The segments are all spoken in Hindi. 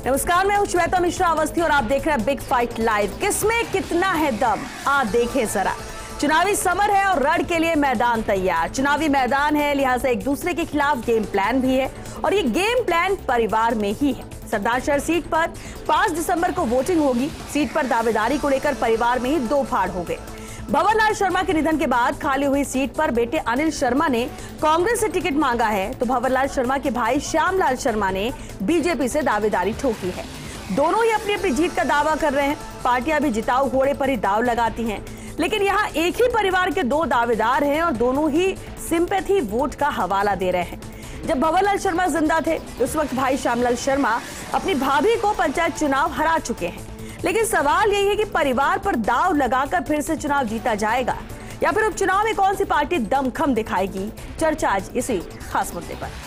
नमस्कार, मैं हूं श्वेता मिश्रा अवस्थी और आप देख रहे हैं बिग फाइट लाइव। किसमें कितना है दम, देखें जरा। चुनावी समर है और रण के लिए मैदान तैयार। चुनावी मैदान है, लिहाजा एक दूसरे के खिलाफ गेम प्लान भी है और ये गेम प्लान परिवार में ही है। सरदार शहर सीट पर 5 दिसंबर को वोटिंग होगी। सीट पर दावेदारी को लेकर परिवार में ही दो फाड़ हो गए। भंवरलाल शर्मा के निधन के बाद खाली हुई सीट पर बेटे अनिल शर्मा ने कांग्रेस से टिकट मांगा है, तो भंवरलाल शर्मा के भाई श्यामलाल शर्मा ने बीजेपी से दावेदारी ठोकी है। दोनों ही अपनी अपनी जीत का दावा कर रहे हैं। पार्टियां भी जिताऊ घोड़े पर ही दाव लगाती हैं, लेकिन यहाँ एक ही परिवार के दो दावेदार हैं और दोनों ही सिंपैथी वोट का हवाला दे रहे हैं। जब भंवरलाल शर्मा जिंदा थे उस वक्त भाई श्यामलाल शर्मा अपनी भाभी को पंचायत चुनाव हरा चुके हैं, लेकिन सवाल यही है कि परिवार पर दाव लगाकर फिर से चुनाव जीता जाएगा या फिर उपचुनाव में कौन सी पार्टी दमखम दिखाएगी। चर्चा आज इसी खास मुद्दे पर।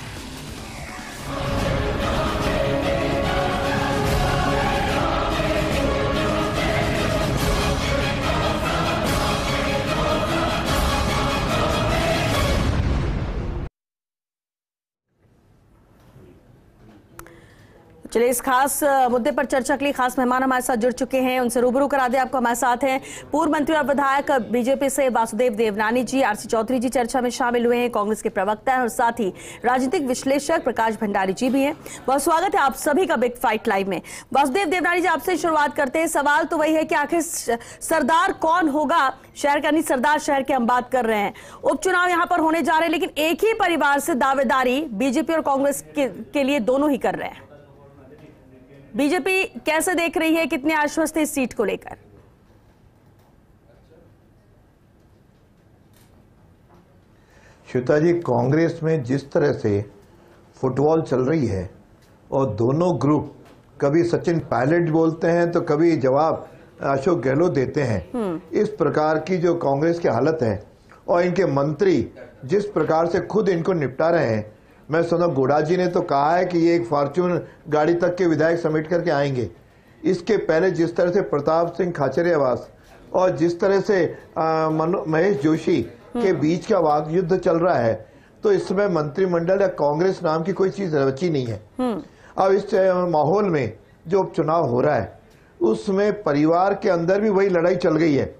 चलिए, इस खास मुद्दे पर चर्चा के लिए खास मेहमान हमारे साथ जुड़ चुके हैं, उनसे रूबरू करा दे आपको। हमारे साथ हैं पूर्व मंत्री और विधायक बीजेपी से वासुदेव देवनानी जी। आरसी चौधरी जी चर्चा में शामिल हुए हैं, कांग्रेस के प्रवक्ता हैं, और साथ ही राजनीतिक विश्लेषक प्रकाश भंडारी जी भी हैं। बहुत स्वागत है आप सभी का बिग फाइट लाइव में। वासुदेव देवनानी जी, आपसे शुरुआत करते हैं। सवाल तो वही है कि आखिर सरदार कौन होगा शहर का, यानी सरदार शहर की हम बात कर रहे हैं। उपचुनाव यहाँ पर होने जा रहे हैं, लेकिन एक ही परिवार से दावेदारी बीजेपी और कांग्रेस के लिए दोनों ही कर रहे हैं। बीजेपी कैसे देख रही है, कितने आश्वस्त है इस सीट को लेकर? श्वेता जी, कांग्रेस में जिस तरह से फुटबॉल चल रही है और दोनों ग्रुप कभी सचिन पायलट बोलते हैं तो कभी जवाब अशोक गहलोत देते हैं, इस प्रकार की जो कांग्रेस की हालत है और इनके मंत्री जिस प्रकार से खुद इनको निपटा रहे हैं। मैं सुना गुड़ा जी ने तो कहा है कि ये एक फॉर्च्यून गाड़ी तक के विधायक समेट करके आएंगे। इसके पहले जिस तरह से प्रताप सिंह खाचरियावास और जिस तरह से महेश जोशी के बीच का वाक युद्ध चल रहा है, तो इस समय मंत्रिमंडल या कांग्रेस नाम की कोई चीज बची नहीं है। अब इस माहौल में जो उपचुनाव हो रहा है उसमें परिवार के अंदर भी वही लड़ाई चल गई है।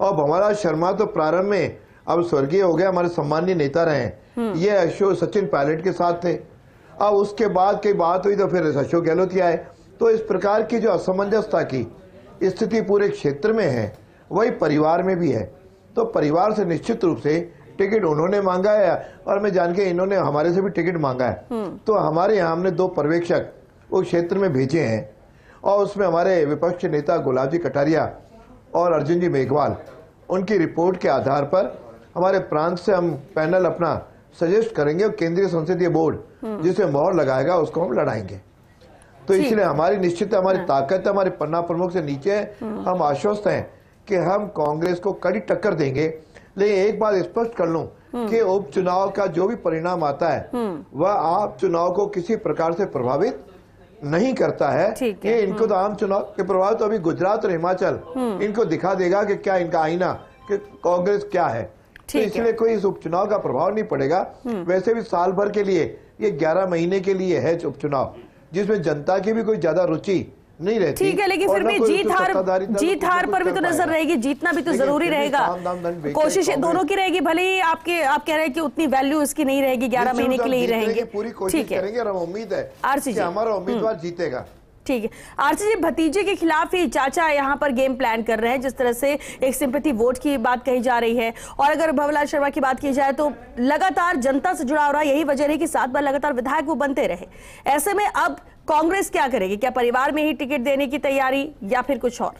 और भंवरलाल शर्मा तो प्रारंभ में अब स्वर्गीय हो गया, हमारे सम्मानीय नेता रहे हैं। ये अशोक सचिन पायलट के साथ थे। अब उसके बाद कई बात हुई तो फिर अशोक गहलोत ही आए। तो इस प्रकार की जो असमंजसता की स्थिति पूरे क्षेत्र में है वही परिवार में भी है। तो परिवार से निश्चित रूप से टिकट उन्होंने मांगा है और मैं जान के इन्होंने हमारे से भी टिकट मांगा है। तो हमारे यहाँ हमने 2 पर्यवेक्षक वो क्षेत्र में भेजे हैं और उसमें हमारे विपक्ष नेता गुलाब जी कटारिया और अर्जुन जी मेघवाल, उनकी रिपोर्ट के आधार पर हमारे प्रांत से हम पैनल अपना सजेस्ट करेंगे और केंद्रीय संसदीय बोर्ड जिसे मोहर लगाएगा उसको हम लड़ाएंगे। तो इसलिए हमारी निश्चित हमारी ताकत है, हमारे पन्ना प्रमुख से नीचे है। हम आश्वस्त हैं कि हम कांग्रेस को कड़ी टक्कर देंगे। लेकिन एक बात स्पष्ट कर लूं कि उपचुनाव का जो भी परिणाम आता है वह आप चुनाव को किसी प्रकार से प्रभावित नहीं करता है। ये इनको तो आम चुनाव के प्रभाव तो अभी गुजरात और हिमाचल इनको दिखा देगा कि क्या इनका आईना कि कांग्रेस क्या है। तो इसलिए कोई इस उपचुनाव का प्रभाव नहीं पड़ेगा। वैसे भी साल भर के लिए ये 11 महीने के लिए है उपचुनाव, जिसमें जनता की भी कोई ज्यादा रुचि नहीं रहती। ठीक है, लेकिन फिर भी जीत हार पर भी तो नजर रहेगी। जीतना भी तो जरूरी रहेगा, कोशिश दोनों की रहेगी। भले ही आप कह रहे हैं कि उतनी वैल्यू इसकी नहीं रहेगी, 11 महीने के लिए ही रहेंगे। पूरी कोशिश करेंगे और उम्मीद है कि हमारा उम्मीदवार जीतेगा। ठीक है, आरसी जी, भतीजे के खिलाफ ही चाचा यहाँ पर गेम प्लान कर रहे हैं। जिस तरह से एक सिंपैथी वोट की बात कही जा रही है, और अगर भंवरलाल शर्मा की बात की जाए तो लगातार जनता से जुड़ा हो रहा, यही वजह रही कि 7 बार लगातार विधायक वो बनते रहे। ऐसे में अब कांग्रेस क्या करेगी? क्या परिवार में ही टिकट देने की तैयारी या फिर कुछ और?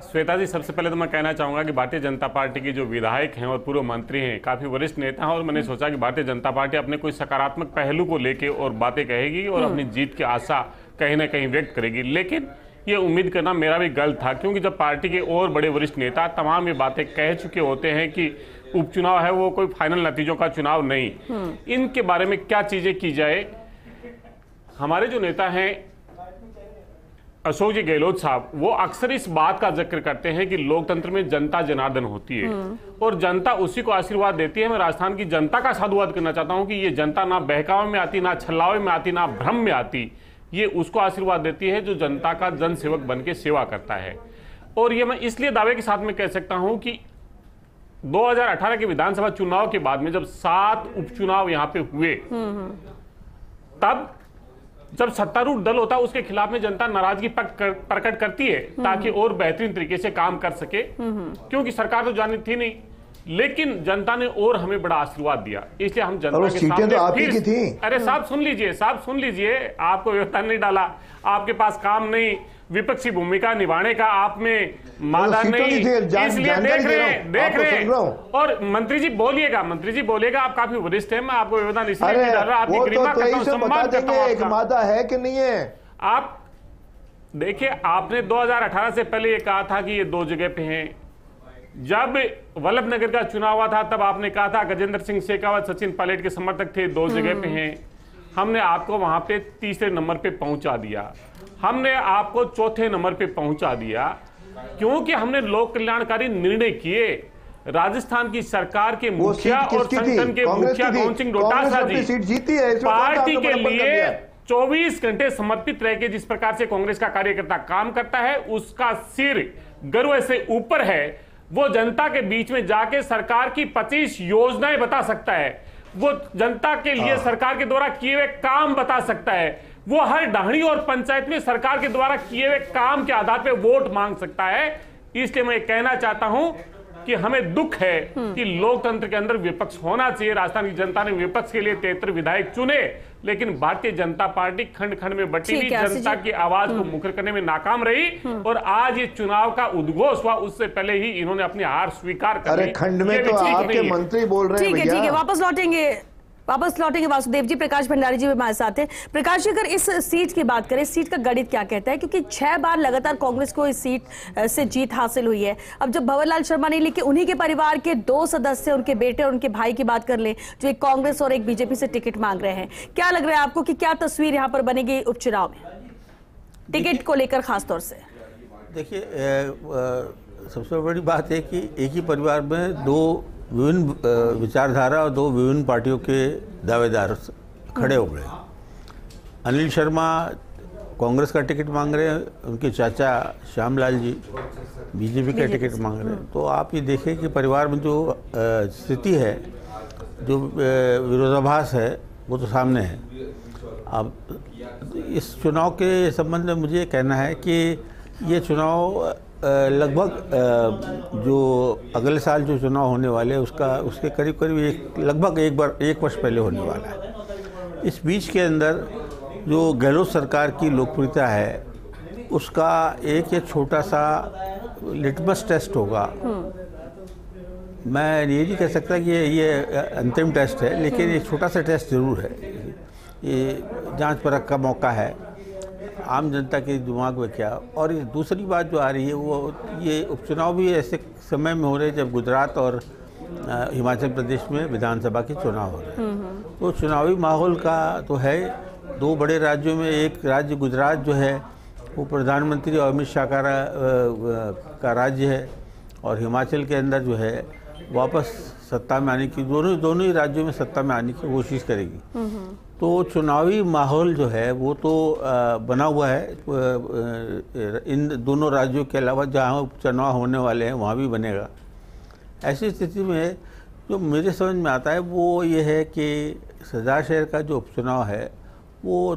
श्वेता जी, सबसे पहले तो मैं कहना चाहूंगा कि भारतीय जनता पार्टी के जो विधायक हैं और पूर्व मंत्री हैं, काफी वरिष्ठ नेता हैं, और मैंने सोचा कि भारतीय जनता पार्टी अपने कोई सकारात्मक पहलू को लेके और बातें कहेगी और अपनी जीत की आशा कहीं ना कहीं व्यक्त करेगी। लेकिन ये उम्मीद करना मेरा भी गलत था, क्योंकि जब पार्टी के और बड़े वरिष्ठ नेता तमाम ये बातें कह चुके होते हैं कि उपचुनाव है वो कोई फाइनल नतीजों का चुनाव नहीं, इनके बारे में क्या चीजें की जाए। हमारे जो नेता हैं अशोक जी गहलोत साहब, वो अक्सर इस बात का जिक्र करते हैं कि लोकतंत्र में जनता जनार्दन होती है और जनता उसी को आशीर्वाद देती है। मैं राजस्थान की जनता का साधुवाद करना चाहता हूं कि ये जनता ना बहकावे में आती, ना छल्लावे में आती, ना भ्रम में आती। ये उसको आशीर्वाद देती है जो जनता का जन सेवक बन के सेवा करता है। और ये मैं इसलिए दावे के साथ में कह सकता हूं कि 2018 के विधानसभा चुनाव के बाद में जब 7 उपचुनाव यहां पे हुए, तब जब सत्तारूढ़ दल होता है उसके खिलाफ में जनता नाराजगी प्रकट करती है ताकि और बेहतरीन तरीके से काम कर सके, क्योंकि सरकार तो जानी थी नहीं, लेकिन जनता ने और हमें बड़ा आशीर्वाद दिया, इसलिए हम जनता के सामने तो आप ही की थी। अरे साहब सुन लीजिए, आपको व्यवस्था नहीं डाला, आपके पास काम नहीं, विपक्षी भूमिका निभाने का आप में मादा नहीं, इसलिए देख रहे हैं। और मंत्री जी बोलिएगा, आप काफी वरिष्ठ हैं, मैं आपको व्यवस्था इसलिए नहीं डाल रहा, आपकी गरिमा करता हूं, सम्मान करता हूं। मादा है कि नहीं है? आप देखिए, आपने 2018 से पहले ये कहा था कि ये 2 जगह पे हैं। जब वल्लभ नगर का चुनाव हुआ था तब आपने कहा था गजेंद्र सिंह शेखावत, सचिन पायलट के समर्थक थे, 2 जगह पे हैं। हमने आपको वहां पे 3रे नंबर पे पहुंचा दिया, हमने आपको 4थे नंबर पे पहुंचा दिया, क्योंकि हमने लोक कल्याणकारी निर्णय किए। राजस्थान की सरकार के मुखिया और संगठन के मुखिया गोविंद सिंह डोटासरा जी पार्टी के लिए 24 घंटे समर्पित रह के जिस प्रकार से कांग्रेस का कार्यकर्ता काम करता है, उसका सिर गर्व से ऊपर है। वो जनता के बीच में जाके सरकार की 25 योजनाएं बता सकता है, वो जनता के लिए सरकार के द्वारा किए हुए काम बता सकता है, वो हर ढाणी और पंचायत में सरकार के द्वारा किए हुए काम के आधार पर वोट मांग सकता है। इसलिए मैं कहना चाहता हूं कि हमें दुख है कि लोकतंत्र के अंदर विपक्ष होना चाहिए। राजस्थान की जनता ने विपक्ष के लिए 73 विधायक चुने, लेकिन भारतीय जनता पार्टी खंड खंड में बटी हुई जनता की आवाज को मुखर करने में नाकाम रही, और आज ये चुनाव का उद्घोष हुआ उससे पहले ही इन्होंने अपनी हार स्वीकार कर ली। अरे खंड में तो आपके मंत्री बोल रहे हैं। ठीक है, वापस लौटेंगे वासुदेव जी। प्रकाश भंडारी जी भी हमारे साथ हैं। प्रकाश जी, अगर इस सीट की बात करें, सीट का गणित क्या कहता है? क्योंकि 6 बार लगातार कांग्रेस को इस सीट से जीत हासिल हुई है। अब जब भंवरलाल शर्मा नहीं, लेकिन उन्हीं के परिवार के 2 सदस्य, उनके बेटे और उनके भाई की बात कर लें, जो एक कांग्रेस और एक बीजेपी से टिकट मांग रहे हैं, क्या लग रहा है आपको कि क्या तस्वीर यहाँ पर बनेगी उपचुनाव में टिकट को लेकर खासतौर से? देखिए, सबसे बड़ी बात है कि एक ही परिवार में 2 विभिन्न विचारधारा और 2 विभिन्न पार्टियों के दावेदार खड़े हो गए। अनिल शर्मा कांग्रेस का टिकट मांग रहे हैं, उनके चाचा श्यामलाल जी बीजेपी का टिकट मांग रहे हैं। तो आप ये देखें कि परिवार में जो स्थिति है, जो विरोधाभास है, वो तो सामने है। अब इस चुनाव के संबंध में मुझे कहना है कि ये चुनाव लगभग जो अगले साल जो चुनाव होने वाले उसके करीब करीब लगभग एक वर्ष पहले होने वाला है। इस बीच के अंदर जो गहलोत सरकार की लोकप्रियता है, उसका एक छोटा सा लिटमस टेस्ट होगा। मैं ये नहीं कह सकता कि ये अंतिम टेस्ट है, लेकिन एक छोटा सा टेस्ट जरूर है। ये जांच परख का मौका है आम जनता के दिमाग में क्या। और दूसरी बात जो आ रही है, वो ये उपचुनाव भी ऐसे समय में हो रहे हैं जब गुजरात और हिमाचल प्रदेश में विधानसभा के चुनाव हो रहे हैं। तो चुनावी माहौल का तो है। 2 बड़े राज्यों में एक राज्य गुजरात जो है वो प्रधानमंत्री और अमित शाह का राज्य है, और हिमाचल के अंदर जो है वापस सत्ता में आने की, दोनों ही राज्यों में सत्ता में आने की कोशिश करेगी। तो चुनावी माहौल जो है वो तो बना हुआ है। इन दोनों राज्यों के अलावा जहाँ उपचुनाव होने वाले हैं वहाँ भी बनेगा। ऐसी स्थिति में जो मेरे समझ में आता है वो ये है कि सरदार शहर का जो उपचुनाव है वो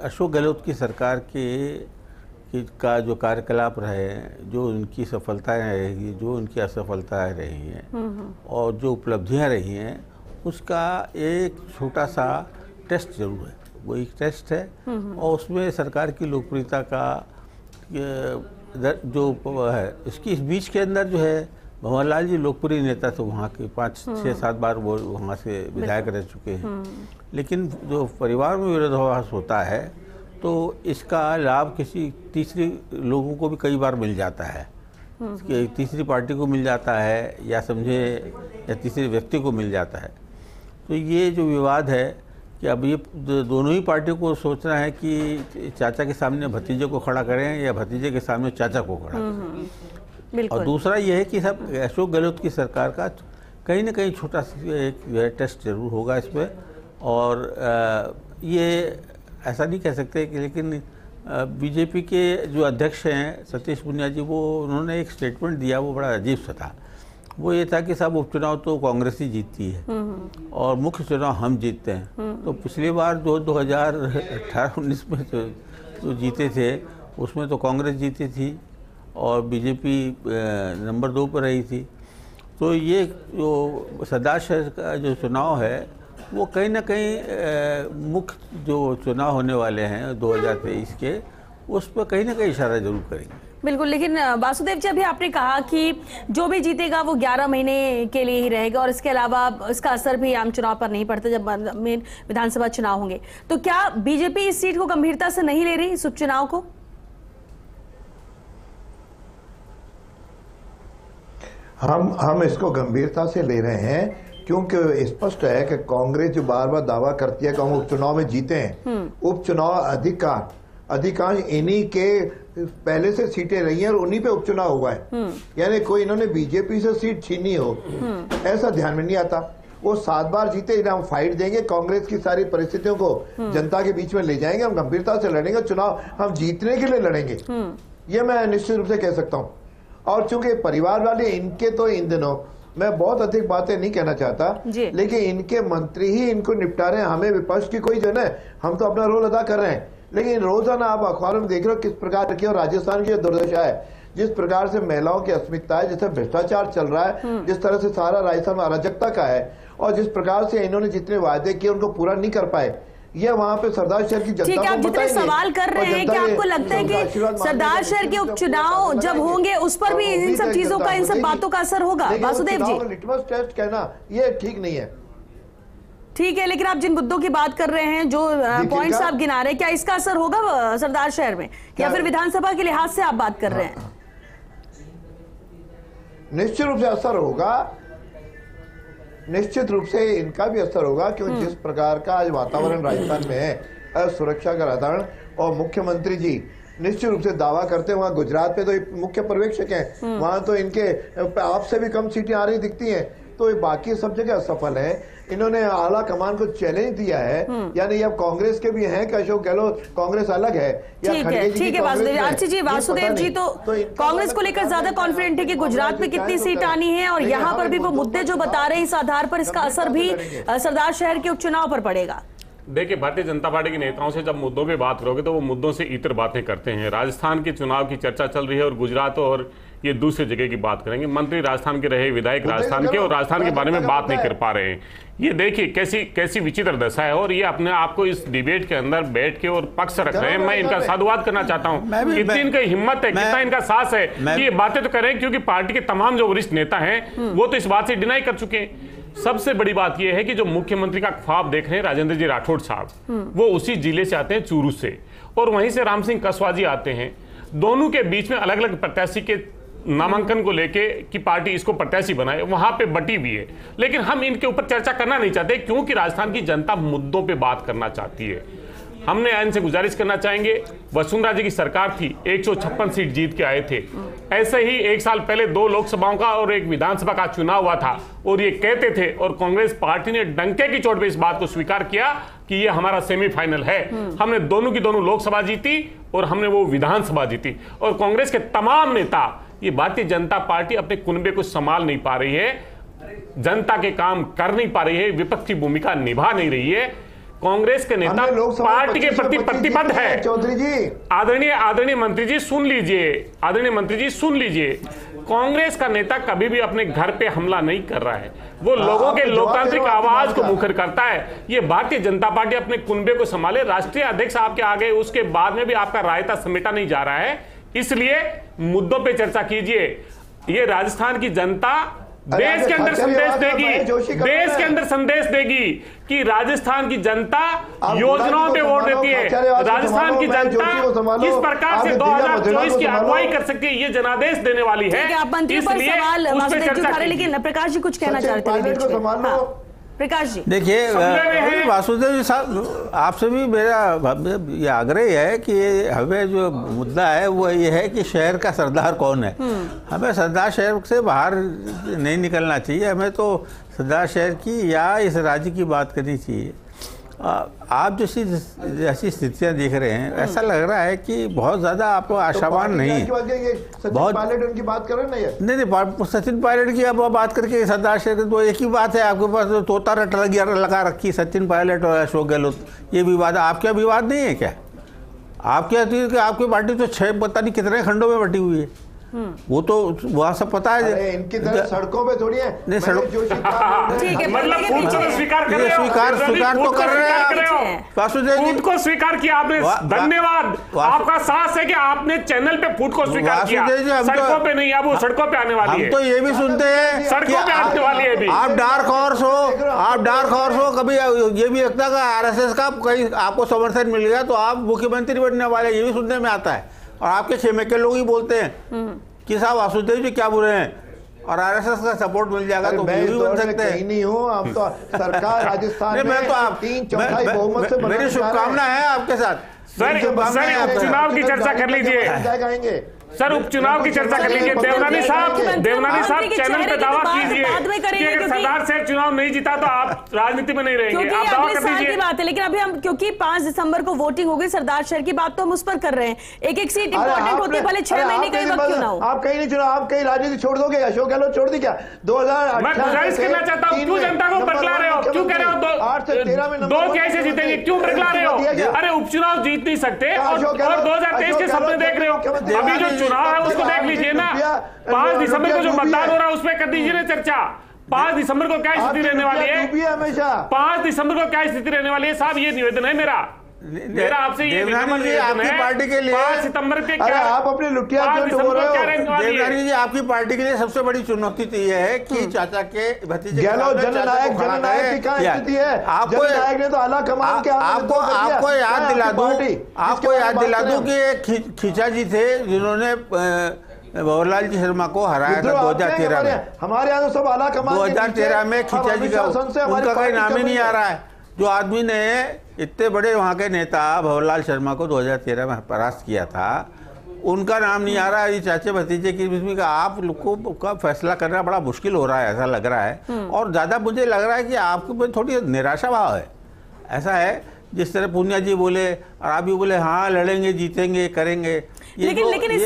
अशोक गहलोत की सरकार का जो कार्यकलाप रहे, जो उनकी सफलताएं रहेगी, जो उनकी असफलताएं रही हैं और जो उपलब्धियां रही हैं, उसका एक छोटा सा टेस्ट जरूर है। वो एक टेस्ट है, और उसमें सरकार की लोकप्रियता का जो है, इसकी इस बीच के अंदर जो है भंवरलाल जी लोकप्रिय नेता तो वहाँ के 5, 6, 7 बार वो वहाँ से विधायक रह चुके हैं। लेकिन जो परिवार में विरोधाभास होता है तो इसका लाभ किसी तीसरी लोगों को भी कई बार मिल जाता है, कि तीसरी पार्टी को मिल जाता है, या समझे या तीसरे व्यक्ति को मिल जाता है। तो ये जो विवाद है कि अब ये दोनों ही पार्टियों को सोचना है कि चाचा के सामने भतीजे को खड़ा करें या भतीजे के सामने चाचा को खड़ा करें। और दूसरा ये है कि सब अशोक गहलोत की सरकार का कहीं ना कहीं छोटा सा एक टेस्ट जरूर होगा इसमें। और ये ऐसा नहीं कह सकते कि, लेकिन बीजेपी के जो अध्यक्ष हैं सतीश पूनिया जी, वो उन्होंने एक स्टेटमेंट दिया, वो बड़ा अजीब सा था। वो ये था कि साहब उपचुनाव तो कांग्रेस ही जीतती है और मुख्य चुनाव हम जीतते हैं। तो पिछली बार जो 2018-19 में जो जीते थे उसमें तो कांग्रेस जीती थी और बीजेपी नंबर 2 पर रही थी। तो ये जो सरदार शहर का जो चुनाव है वो कहीं ना कहीं मुख्य जो चुनाव होने वाले हैं 2023 के, उस पर कहीं ना कहीं इशारा जरूर करेंगे। बिल्कुल, लेकिन वासुदेव जी, अभी आपने कहा कि जो भी जीतेगा वो 11 महीने के लिए ही रहेगा और इसके अलावा इसका असर भी आम चुनाव पर नहीं पड़ता जब मेन विधानसभा चुनाव होंगे। तो क्या बीजेपी इस सीट को गंभीरता से नहीं ले रही, इस उपचुनाव को? हम इसको गंभीरता से ले रहे हैं क्योंकि स्पष्ट है कि कांग्रेस जो बार बार दावा करती है कि हम उपचुनाव में जीते हैं, उपचुनाव अधिकांश इन्हीं के पहले से सीटें रही हैं और उन्हीं पे उपचुनाव हुआ है। यानी कोई इन्होंने बीजेपी से सीट छीनी हो, ऐसा ध्यान में नहीं आता। वो 7 बार जीते, हम फाइट देंगे, कांग्रेस की सारी परिस्थितियों को जनता के बीच में ले जाएंगे, हम गंभीरता से लड़ेंगे, चुनाव हम जीतने के लिए लड़ेंगे, ये मैं निश्चित रूप से कह सकता हूँ। और चूंकि परिवार वाले इनके तो इन दिनों मैं बहुत अधिक बातें नहीं कहना चाहता, लेकिन इनके मंत्री ही इनको निपटा रहे हैं। हमें विपक्ष की कोई जो है, हम तो अपना रोल अदा कर रहे हैं, लेकिन रोजाना आप अखबारों में देख रहे हो किस प्रकार की और राजस्थान की दुर्दशा है, जिस प्रकार से महिलाओं की अस्मिता है, जैसे भ्रष्टाचार चल रहा है, जिस तरह से सारा राजस्थान अराजकता का है, और जिस प्रकार से इन्होंने जितने वादे किए उनको पूरा नहीं कर पाए, ये वहां पे सरदार शहर की जनता को आप जितने सवाल कर रहे हैं, क्या आपको लगता है कि सरदार शहर के उपचुनाव जब होंगे उस पर भी इन सब चीजों का, इन सब बातों का असर होगा? वासुदेव जी, लिटमस टेस्ट कहना ये ठीक नहीं है। ठीक है, लेकिन आप जिन मुद्दों की बात कर रहे हैं, जो पॉइंट्स आप गिना रहे हैं, क्या इसका असर होगा सरदार शहर में, या फिर विधानसभा के लिहाज से आप बात कर रहे हैं? निश्चित रूप से असर होगा, निश्चित रूप से इनका भी असर होगा, क्योंकि जिस प्रकार का आज वातावरण राजस्थान में है, असुरक्षा का वातावरण, और मुख्यमंत्री जी निश्चित रूप से दावा करते हैं, वहां गुजरात पे तो मुख्य पर्यवेक्षक हैं, वहां तो इनके आपसे भी कम सीटें आ रही दिखती हैं, तो ये बाकी सब जगह असफल है। इन्होंने आला कमान को चैलेंज दिया है, यानी अब कांग्रेस के भी हैं कि अशोक गहलोत कांग्रेस अलग है, ठीक है वासुदेव जी, तो कांग्रेस को लेकर ज्यादा कॉन्फिडेंट है कि गुजरात में कितनी सीट आनी है, और यहाँ पर भी वो मुद्दे जो बता रहे हैं, इस आधार पर इसका असर भी सरदार शहर के उपचुनाव पर पड़ेगा। देखिए, भारतीय जनता पार्टी के नेताओं से जब मुद्दों पे बात करोगे तो वो मुद्दों से इतर बातें करते हैं। राजस्थान के चुनाव की चर्चा चल रही है और गुजरात और ये दूसरी जगह की बात करेंगे। मंत्री राजस्थान के रहे, विधायक राजस्थान के, और राजस्थान के बारे में बात नहीं कर पा रहे हैं। ये देखिए कैसी विचित्र दशा है, और ये अपने आप को इस डिबेट के अंदर बैठ के और पक्ष रख रहे हैं। मैं इनका साधुवाद करना चाहता हूँ, कितनी इनकी हिम्मत है, कितना इनका साहस है कि ये बातें तो करें, क्योंकि पार्टी के तमाम जो वरिष्ठ नेता हैं वो तो इस बात से डिनाई कर चुके हैं। सबसे बड़ी बात यह है कि जो मुख्यमंत्री का ख्वाब देख रहे हैं राजेंद्र जी राठौड़ साहब, वो उसी जिले से आते हैं, चूरू से, और वहीं से राम सिंह कसवा जी आते हैं। दोनों के बीच में अलग अलग प्रत्याशी के नामांकन को लेके कि पार्टी इसको प्रत्याशी बनाए, वहां पे बटी हुई है। लेकिन हम इनके ऊपर चर्चा करना नहीं चाहते, क्योंकि राजस्थान की जनता मुद्दों पे बात करना चाहती है। हमने इनसे गुजारिश करना चाहेंगे, वसुंधरा जी की सरकार थी, 156 सीट जीत के आए थे। ऐसे ही 1 साल पहले 2 लोकसभाओं का और 1 विधानसभा का चुनाव हुआ था, और ये कहते थे, और कांग्रेस पार्टी ने डंके की चोट पे इस बात को स्वीकार किया कि ये हमारा सेमीफाइनल है। हमने दोनों की दोनों लोकसभा जीती और हमने वो विधानसभा जीती। और कांग्रेस के तमाम नेता, ये भारतीय जनता पार्टी अपने कुनबे को संभाल नहीं पा रही है, जनता के काम कर नहीं पा रही है, विपक्ष की भूमिका निभा नहीं रही है। कांग्रेस के नेता पार्टी के प्रति प्रतिबद्ध है। चौधरी जी, आदरणीय मंत्री जी सुन लीजिए, आदरणीय मंत्री जी सुन लीजिए, कांग्रेस का नेता कभी भी अपने घर पे हमला नहीं कर रहा है, वो लोगों के लोकतांत्रिक आवाज को मुखर करता है। ये भारतीय जनता पार्टी अपने कुनबे को संभाले, राष्ट्रीय अध्यक्ष आपके आगे, उसके बाद में भी आपका रायता समेटा नहीं जा रहा है, इसलिए मुद्दों पे चर्चा कीजिए। ये राजस्थान की जनता देश के अंदर संदेश देगी, देश के अंदर संदेश देगी कि राजस्थान की जनता योजनाओं पे वोट देती है। राजस्थान की जनता किस प्रकार से 2024 की अगुवाई कर सकती है, ये जनादेश देने वाली है। इसलिए लेकिन प्रकाश जी कुछ कहना चाहते हैं। प्रकाश जी, देखिए वासुदेव जी साहब, आपसे भी मेरा ये आग्रह है कि हमें जो मुद्दा है वो ये है कि शहर का सरदार कौन है। हमें सरदार शहर से बाहर नहीं निकलना चाहिए, हमें तो सरदार शहर की या इस राज्य की बात करनी चाहिए। आप जैसी स्थितियां देख रहे हैं, ऐसा लग रहा है कि बहुत ज़्यादा आप आशावान नहीं है। बहुत पायलट उनकी बात कर रहे हैं ना ये? नहीं, सचिन पायलट की आप बात करके सरदार शेखर, तो एक ही बात है आपके पास, तो तोता रट लगा रखी सचिन पायलट और अशोक गहलोत, ये विवाद। आपका विवाद नहीं है क्या? आपकी पार्टी तो 6 पता नहीं कितने खंडों में बटी हुई है, वो तो वहाँ सब पता है। इनकी तरह सड़कों पे थोड़ी है। नहीं, सड़क ठीक है, मतलब फूट को स्वीकार कर रहे हो, स्वीकार तो कर रहे हैं वासुदेव जी। फूट को स्वीकार किया आपने, धन्यवाद। आपका साहस है कि आपने चैनल पे फूट को स्वीकार किया, सड़कों पे नहीं। अब वो सड़कों पे आने वाली है। हम तो ये भी सुनते हैं सड़कों पे आने वाली है अभी। आप डार्क हॉर्स हो, कभी ये भी लगता है आरएसएस का कहीं आपको समर्थन मिल गया तो आप मुख्यमंत्री बनने वाले, ये भी सुनने में आता है। और आपके खेमे के लोग ही बोलते हैं कि साहब वासुदेव जी क्या बुरे हैं और आरएसएस का सपोर्ट मिल जाएगा तो मैं भी बन सकते हैं। नहीं हूँ, आप तो सरकार राजस्थान में मैं तो आप 3/4 बहुमत से मेरी शुभकामना है आपके साथ। सर उपचुनाव की चर्चा कर लीजिए। सर उपचुनाव की चर्चा कर लीजिए। देवनानी साहब चैनल पे दावा कीजिए कि अगर सरदार से चुनाव नहीं जीता तो आप राजनीति में नहीं रहेंगे। आप दावा कर दीजिए। बात है, लेकिन अभी हम क्योंकि 5 दिसंबर को वोटिंग होगी, सरदार शहर की बात तो हम उस पर कर रहे हैं। एक सीट इंपॉर्टेंट होती है, भले 6 महीने का वक्त क्यों ना हो। आप कहीं नहीं चुना, आप कहीं राजनीति छोड़ दोगे? अशोक गहलोत छोड़ दी क्या? 2018 मैं गुजारिश करना चाहता हूँ, क्यों जनता को बरकला रहे हो? क्यों कह रहे हो 8 से 13 में 2 कैसे जीतेंगे? क्यों बरकला रहे हो? अरे उपचुनाव जीत नहीं सकते और 2023 के सपने देख रहे हो। अभी जो चुनाव है उसको देख लीजिए ना। 5 दिसंबर को जो मतदान हो रहा है उसमें कर दीजिए ना चर्चा। 5 दिसंबर को क्या स्थिति रहने वाली है? हमेशा 5 दिसंबर को क्या स्थिति रहने वाली है? साहब ये निवेदन है मेरा आपसे, ये आपकी पार्टी के लिए 5 सितंबर के क्या आप अपने लुटिया देवनानी जी, आपकी पार्टी के लिए सबसे बड़ी चुनौती तो ये है कि चाचा के भतीजे जननायक की क्या स्थिति है? जननायक ने तो आला कमान के आपको याद दिला दूं कि एक खींचा जी थे जिन्होंने भंवरलाल जी शर्मा को हराया था 2013 में। हमारे यहाँ तो सब आला कमान 2013 में खींचा जी का उनका कोई नाम ही नहीं आ रहा है। जो आदमी ने इतने बड़े वहाँ के नेता भंवरलाल शर्मा को 2013 में परास्त किया था, उनका नाम नहीं आ रहा है। ये चाचे भतीजे की बीच का आप लोगों का फैसला करना बड़ा मुश्किल हो रहा है, ऐसा लग रहा है। और ज़्यादा मुझे लग रहा है कि आपके थोड़ी निराशा भाव है। ऐसा है जिस तरह पूनिया जी बोले और आप भी बोले हाँ लड़ेंगे, जीतेंगे, करेंगे। लेकिन इस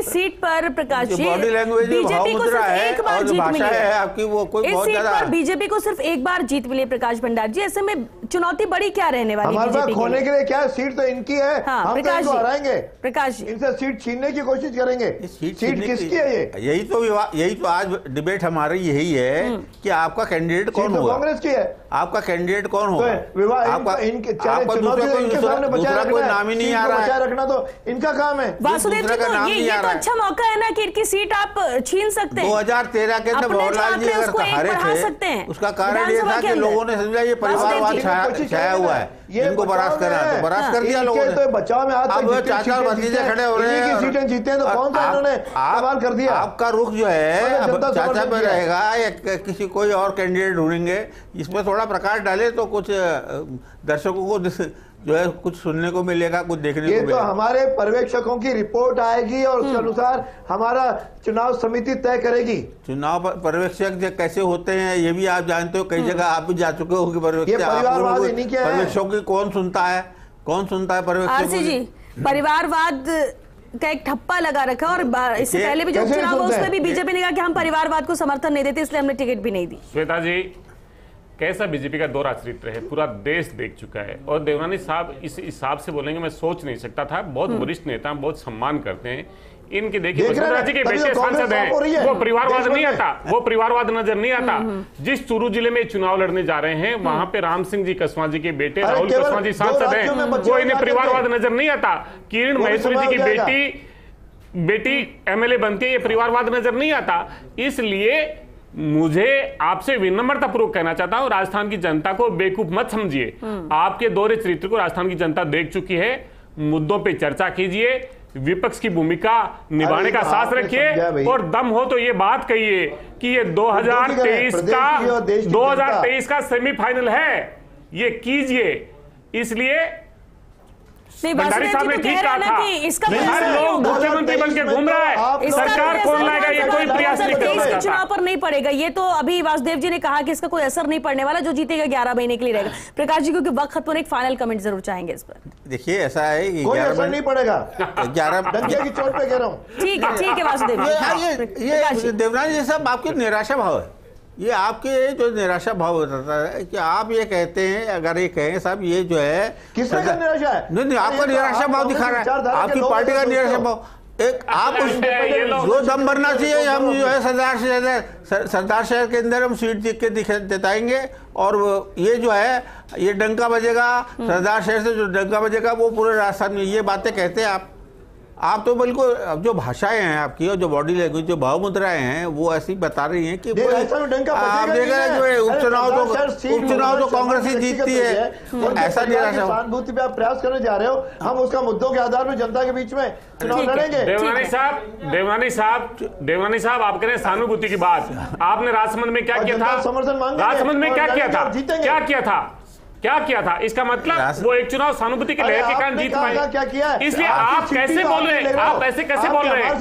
सीट पर Prakash ji body language BJP को सिर्फ एक बार जीत मिली है आपकी, वो कोई बहुत ज्यादा। बीजेपी को सिर्फ एक बार जीत मिली है प्रकाश भंडार जी। ऐसे में चुनौती बड़ी क्या रहने वाली है? हमारे पास खोने के लिए क्या है? सीट तो इनकी है। हम तो इनको हराएंगे। प्रकाश जी इनसे सीट छीनने की कोशिश करेंगे। सीट किसकी है ये? यही तो आज डिबेट हमारी यही है कि आपका कैंडिडेट कौन होगा। कांग्रेस की है। आपका कैंडिडेट कौन होगा? दूसरा कोई नाम ही नहीं आ रहा है। रखना तो इनका काम है। वासुदेव जी को ये तो अच्छा मौका है ना कि इनकी सीट आप छीन सकते हैं। 2013 के अंदर भंवरलाल जी अगर हारे थे, उसका कारण ये था कि लोगों ने समझा ये परिवारवाद छाया हुआ है, इनको बरास्त करना, तो बरास्त कर दिया लोगों ने। तो बचाव में अब चाचा भतीजे खड़े हो रहे हैं, सीटें जीते हैं तो कौन सा इन्होंने सवाल कर दिया? आपका रुख जो है अब चाचा पे रहेगा या किसी कोई और कैंडिडेट ढूंढेंगे? इसमें थोड़ा प्रकाश डाले तो कुछ दर्शकों को जो है कुछ सुनने को मिलेगा, कुछ देखने को मिलेगा। ये तो हमारे पर्यवेक्षकों की रिपोर्ट आएगी और उसके अनुसार हमारा चुनाव समिति तय करेगी। चुनाव पर्यवेक्षक कैसे होते हैं ये भी आप जानते हो, कई जगह आप भी जा चुके हो कि पर्यवेक्षकों की कौन सुनता है पर्यवेक्षकों जी? परिवारवाद का एक ठप्पा लगा रखा और इससे पहले भी जो चुनाव हुआ उसमें भी बीजेपी ने कहा कि हम परिवारवाद को समर्थन नहीं देते, इसलिए हमने टिकट भी नहीं दी। श्वेता जी, कैसा बीजेपी का दौरा चरित्र है पूरा देश देख चुका है। और देवनानी साहब इस हिसाब से बोलेंगे मैं सोच नहीं सकता था। बहुत वरिष्ठ नेता, बहुत सम्मान करते हैं इनके। देखिए वसुंधरा जी के बेटे सांसद हैं, वो परिवारवाद नहीं आता, वो परिवारवाद नजर नहीं आता। जिस चूरू जिले में चुनाव लड़ने जा रहे हैं वहां पे राम सिंह जी कसवां जी के बेटे राहुल कसवां जी सांसद हैं, वो इन्हें परिवारवाद नजर नहीं आता। किरण महेश्वरी जी की बेटी एमएलए बनती है, ये परिवारवाद नजर नहीं आता। इसलिए मुझे आपसे विनम्रता पूर्वक कहना चाहता हूं, राजस्थान की जनता को बेवकूफ मत समझिए। आपके दोहरे चरित्र को राजस्थान की जनता देख चुकी है। मुद्दों पे चर्चा कीजिए, विपक्ष की भूमिका निभाने का साहस रखिए और दम हो तो ये बात कहिए कि ये 2023 का सेमीफाइनल है, ये कीजिए। इसलिए भंडारी साहब ने ठीक कहा था, इसका हर लोग मुख्यमंत्री बन के घूम रहा है, सरकार कौन लाएगा, ये कोई प्रयास नहीं कर सकता। चुनाव पर नहीं पड़ेगा, ये तो अभी वासुदेव जी ने कहा कि इसका कोई असर नहीं पड़ने वाला, जो जीतेगा 11 महीने के लिए रहेगा। प्रकाश जी, क्योंकि वक्त खत्म, एक फाइनल कमेंट जरूर चाहेंगे इस पर। देखिए ऐसा है कि कोई असर नहीं पड़ेगा, 11 डंके की चोट पे कह रहा हूँ। ठीक है वासुदेव जी। ये देवराज जी साहब आपके निराशा भाव है, ये आपके जो निराशा भाव बताता है कि आप ये कहते हैं, अगर ये कहें साहब ये जो है किसने का निराशा है? नहीं, आपका निराशा भाव दिखा रहा है, आपकी पार्टी का निराशा भाव। एक आप जो दम भरना चाहिए, हम जो है सरदार शहर के अंदर हम सीट जीत के दिखाएंगे, और ये जो है ये डंका बजेगा, सरदार शहर से जो डंका बजेगा वो पूरे राजस्थान में, ये बातें कहते हैं आप तो बिल्कुल जो भाषाएं हैं आपकी और जो बॉडी लैंग्वेज, जो भाव मुद्राएं हैं वो ऐसी बता रही हैं कि आप देख रहे हैं जो उपचुनाव तो कांग्रेस ही जीतती है, ऐसा निराशा सहानुभूति पे आप प्रयास करने जा रहे हो। हम उसका मुद्दों के आधार पर जनता के बीच में चुनाव लड़ेंगे। देवनानी साहब आप कह रहे हैं सहानुभूति की बात, आपने राजसमंद में क्या किया था? समर्थन मांगे, राजसमंद में क्या किया था? क्या किया था? इसका मतलब वो एक चुनाव सहानुभूति के लहर के कारण जीत पाए। क्या किया है? इसलिए आप कैसे बोल रहे हैं? आप ऐसे कैसे बोल रहे हैं?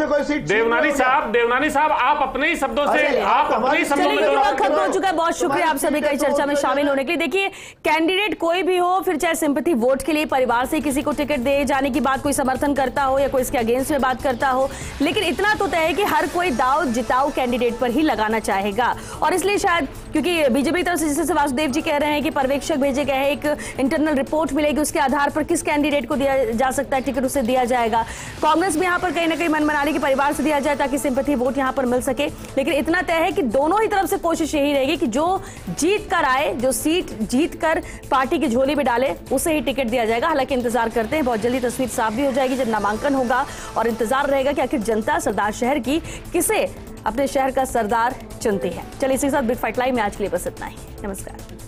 देवनानी साहब आप अपने ही शब्दों से, आप अपने ही शब्दों में खत्म हो चुका है। बहुत शुक्रिया आप सभी का इस चर्चा में शामिल होने के लिए। देखिए, कैंडिडेट कोई भी हो, फिर चाहे सिंपैथी वोट के लिए परिवार से किसी को टिकट दे जाने की बात कोई समर्थन करता हो या कोई इसके अगेंस्ट में बात करता हो, लेकिन इतना तो तय है कि हर कोई दाव जिताऊ कैंडिडेट पर ही लगाना चाहेगा। और इसलिए शायद क्योंकि बीजेपी की तरफ से जैसे वासुदेव जी कह रहे हैं कि पर्यवेक्षक भेजे गए हैं, एक इंटरनल रिपोर्ट मिलेगी, उसके आधार पर किस कैंडिडेट को दिया जा सकता है टिकट, उसे दिया जाएगा। कांग्रेस भी यहां पर कहीं ना कहीं मनमानी के परिवार से दिया जाए ताकि सिंपैथी वोट यहां पर मिल सके। लेकिन इतना तय है कि दोनों ही तरफ से कोशिश यही रहेगी कि जो जीत कर आए, जो सीट जीत कर पार्टी की झोली में डाले, उसे ही टिकट दिया जाएगा। हालांकि इंतजार करते हैं, बहुत जल्दी तस्वीर साफ भी हो जाएगी जब नामांकन होगा, और इंतजार रहेगा कि आखिर जनता सरदार शहर की किसे अपने शहर का सरदार चुनती है। चलिए इसी के साथ बिग फाइट लाइव में आज के लिए बस इतना ही। नमस्कार।